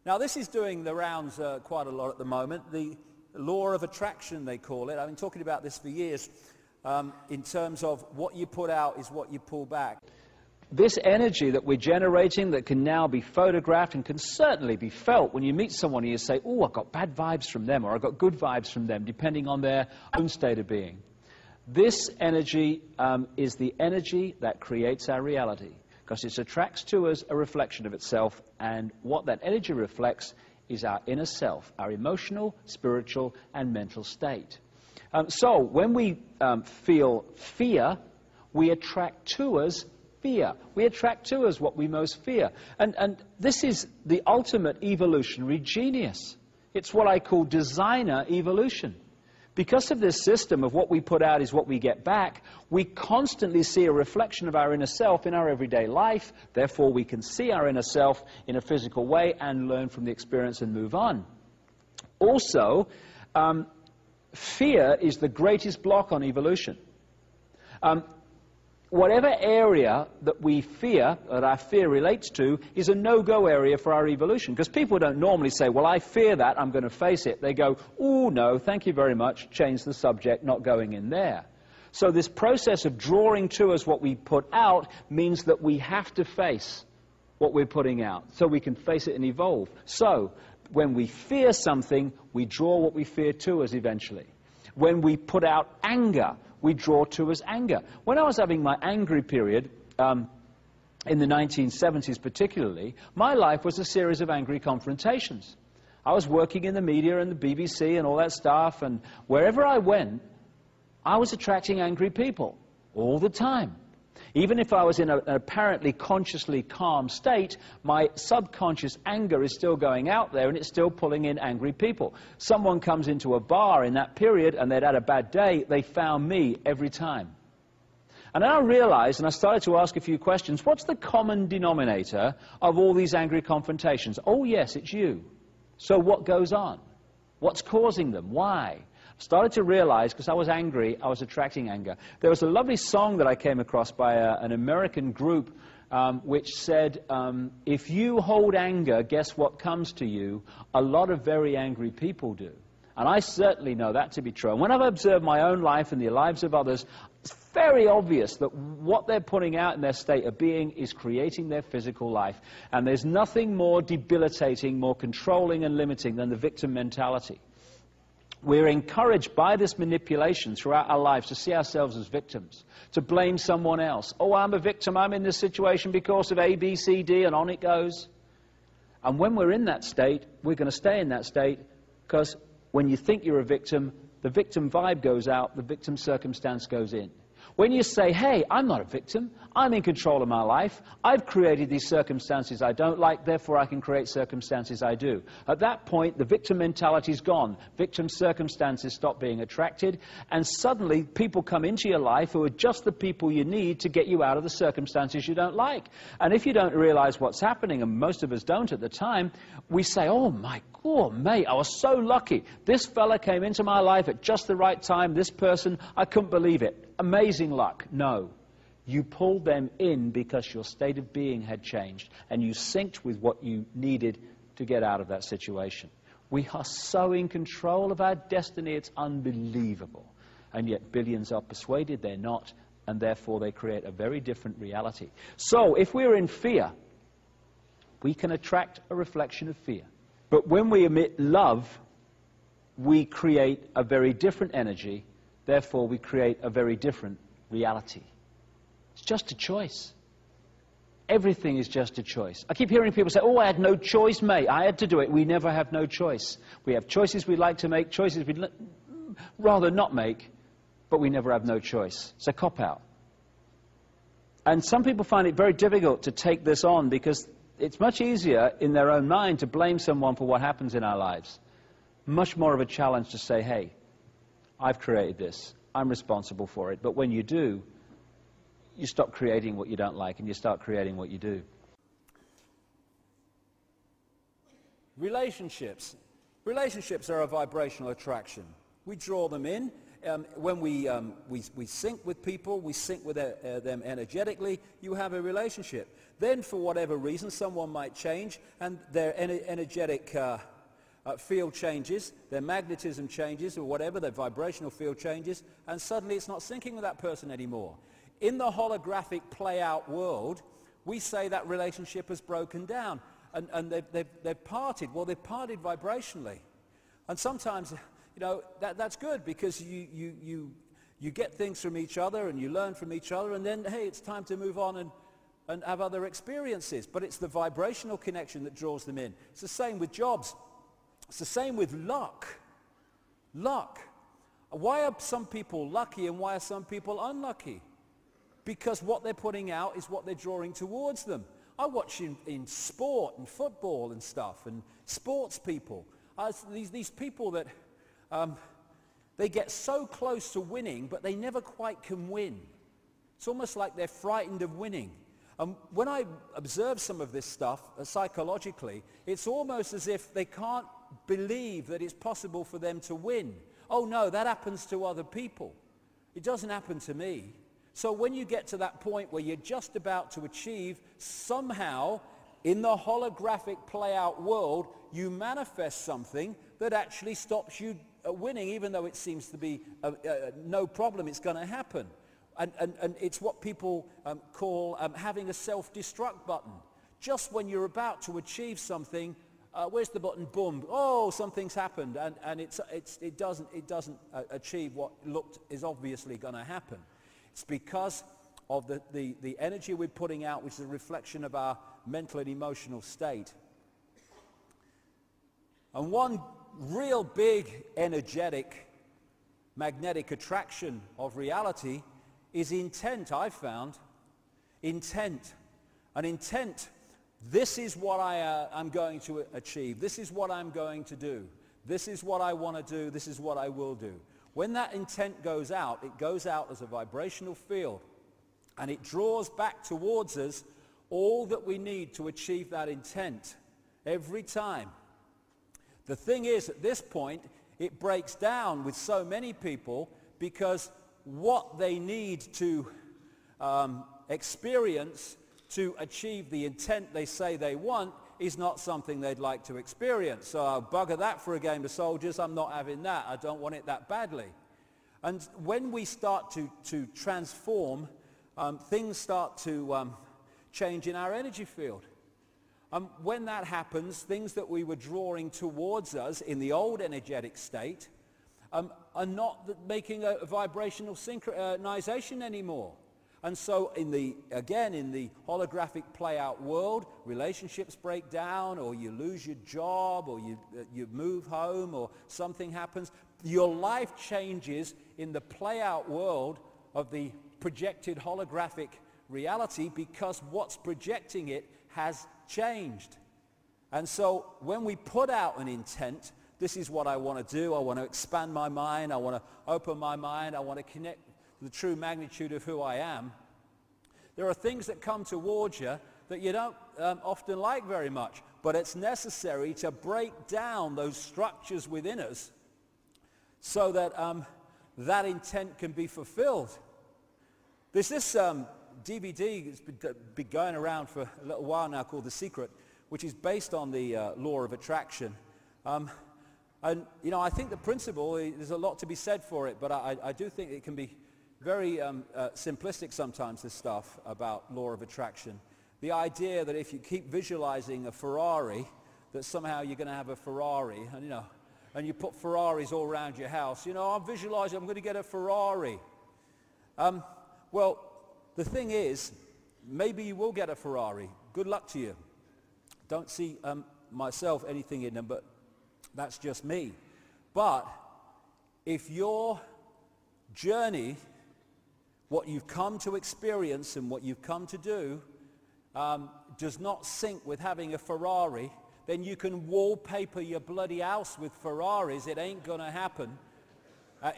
Now, this is doing the rounds quite a lot at the moment. The law of attraction, they call it. I've been talking about this for years in terms of what you put out is what you pull back. This energy that we're generating that can now be photographed and can certainly be felt when you meet someone and you say, oh, I've got bad vibes from them, or I've got good vibes from them, depending on their own state of being. This energy is the energy that creates our reality, because it attracts to us a reflection of itself, and what that energy reflects is our inner self, our emotional, spiritual, and mental state. So when we feel fear, we attract to us fear. We attract to us what we most fear. And this is the ultimate evolutionary genius. It's what I call designer evolution. Because of this system of what we put out is what we get back, we constantly see a reflection of our inner self in our everyday life. Therefore, we can see our inner self in a physical way and learn from the experience and move on. Also, fear is the greatest block on evolution. Whatever area that we fear, that our fear relates to, is a no-go area for our evolution. Because people don't normally say, well, I fear that, I'm going to face it. They go, oh, no, thank you very much, change the subject, not going in there. So this process of drawing to us what we put out means that we have to face what we're putting out, so we can face it and evolve. So when we fear something, we draw what we fear to us eventually. When we put out anger, we draw to us anger. When I was having my angry period, in the 1970s particularly, my life was a series of angry confrontations. I was working in the media and the BBC and all that stuff, and wherever I went, I was attracting angry people all the time. Even if I was in an apparently consciously calm state, my subconscious anger is still going out there and it's still pulling in angry people. Someone comes into a bar in that period and they'd had a bad day, they found me every time. And then I realized, and I started to ask a few questions, what's the common denominator of all these angry confrontations? Oh yes, it's you. So what goes on? What's causing them? Why? Started to realize, because I was angry, I was attracting anger. There was a lovely song that I came across by an American group which said, if you hold anger, guess what comes to you? A lot of very angry people do. And I certainly know that to be true. And when I've observed my own life and the lives of others, it's very obvious that what they're putting out in their state of being is creating their physical life. And there's nothing more debilitating, more controlling and limiting than the victim mentality. We're encouraged by this manipulation throughout our lives to see ourselves as victims, to blame someone else. Oh, I'm a victim, I'm in this situation because of A, B, C, D, and on it goes. And when we're in that state, we're going to stay in that state, because when you think you're a victim, the victim vibe goes out, the victim circumstance goes in. When you say, hey, I'm not a victim, I'm in control of my life, I've created these circumstances I don't like, therefore I can create circumstances I do. At that point, the victim mentality is gone. Victim circumstances stop being attracted, and suddenly people come into your life who are just the people you need to get you out of the circumstances you don't like. And if you don't realize what's happening, and most of us don't at the time, we say, oh my God, mate, I was so lucky. This fella came into my life at just the right time, this person, I couldn't believe it. Amazing luck. No. You pulled them in because your state of being had changed and you synced with what you needed to get out of that situation. We are so in control of our destiny, it's unbelievable. And yet billions are persuaded they're not, and therefore they create a very different reality. So if we're in fear, we can attract a reflection of fear. But when we emit love, we create a very different energy. Therefore, we create a very different reality. It's just a choice. Everything is just a choice. I keep hearing people say, oh, I had no choice, mate. I had to do it. We never have no choice. We have choices we'd like to make, choices we'd rather not make, but we never have no choice. It's a cop-out. And some people find it very difficult to take this on because it's much easier in their own mind to blame someone for what happens in our lives. Much more of a challenge to say, hey, I've created this. I'm responsible for it. But when you do, you stop creating what you don't like and you start creating what you do. Relationships. Relationships are a vibrational attraction. We draw them in. when we sync with people, we sync with them energetically, you have a relationship. Then for whatever reason, someone might change and their energetic field changes, their magnetism changes or whatever, their vibrational field changes, and suddenly it's not syncing with that person anymore. In the holographic play-out world, we say that relationship has broken down and they've parted. Well, they've parted vibrationally. And sometimes, you know, that's good because you get things from each other and you learn from each other, and then, hey, it's time to move on and have other experiences. But it's the vibrational connection that draws them in. It's the same with jobs. It's the same with luck. Luck. Why are some people lucky and why are some people unlucky? Because what they're putting out is what they're drawing towards them. I watch in sport and football and stuff, and sports people. These people that they get so close to winning, but they never quite can win. It's almost like they're frightened of winning. When I observe some of this stuff psychologically, it's almost as if they can't believe that it's possible for them to win. Oh no, that happens to other people. It doesn't happen to me. So when you get to that point where you're just about to achieve, somehow in the holographic play-out world, you manifest something that actually stops you winning, even though it seems to be no problem, it's going to happen. And it's what people call having a self-destruct button. Just when you're about to achieve something, where's the button? Boom! Oh, something's happened, and it doesn't achieve what is obviously going to happen. It's because of the energy we're putting out, which is a reflection of our mental and emotional state. And one real big energetic magnetic attraction of reality is intent, I've found. Intent. An intent, this is what I'm going to achieve. This is what I'm going to do. This is what I want to do. This is what I will do. When that intent goes out, it goes out as a vibrational field, and it draws back towards us all that we need to achieve that intent every time. The thing is, at this point, it breaks down with so many people because what they need to experience to achieve the intent they say they want is not something they'd like to experience. So I'll bugger that for a game of soldiers. I'm not having that. I don't want it that badly. And when we start to transform, things start to change in our energy field. When that happens, things that we were drawing towards us in the old energetic state are not making a vibrational synchronization anymore. And so in the holographic play-out world, relationships break down, or you lose your job, or you move home, or something happens. Your life changes in the play-out world of the projected holographic reality because what's projecting it has changed. And so when we put out an intent, this is what I want to do. I want to expand my mind. I want to open my mind. I want to connect the true magnitude of who I am. There are things that come towards you that you don't often like very much, but it's necessary to break down those structures within us so that that intent can be fulfilled. There's this DVD that's been going around for a little while now called The Secret, which is based on the law of attraction. And, you know, I think the principle, there's a lot to be said for it, but I do think it can be very simplistic sometimes, this stuff about law of attraction. The idea that if you keep visualizing a Ferrari, that somehow you're going to have a Ferrari, and, you know, and you put Ferraris all around your house. You know, I'm visualizing I'm going to get a Ferrari. Well, the thing is, maybe you will get a Ferrari. Good luck to you. Don't see myself anything in them, but that's just me. But if your journey, what you've come to experience and what you've come to do, does not sync with having a Ferrari, then you can wallpaper your bloody house with Ferraris. It ain't going to happen.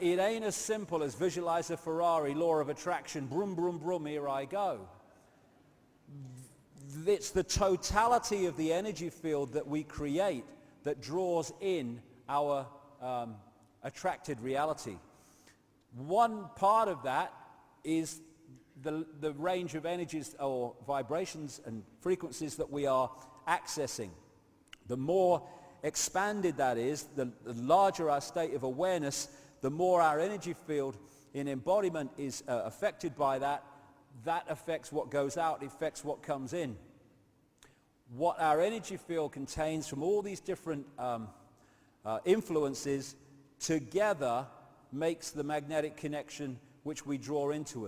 It ain't as simple as visualize a Ferrari, law of attraction, brum, brum, brum, here I go. It's the totality of the energy field that we create that draws in our attracted reality. One part of that is the range of energies or vibrations and frequencies that we are accessing. The more expanded that is, the larger our state of awareness, the more our energy field in embodiment is affected by that. That affects what goes out, it affects what comes in. What our energy field contains from all these different influences together makes the magnetic connection which we draw into us.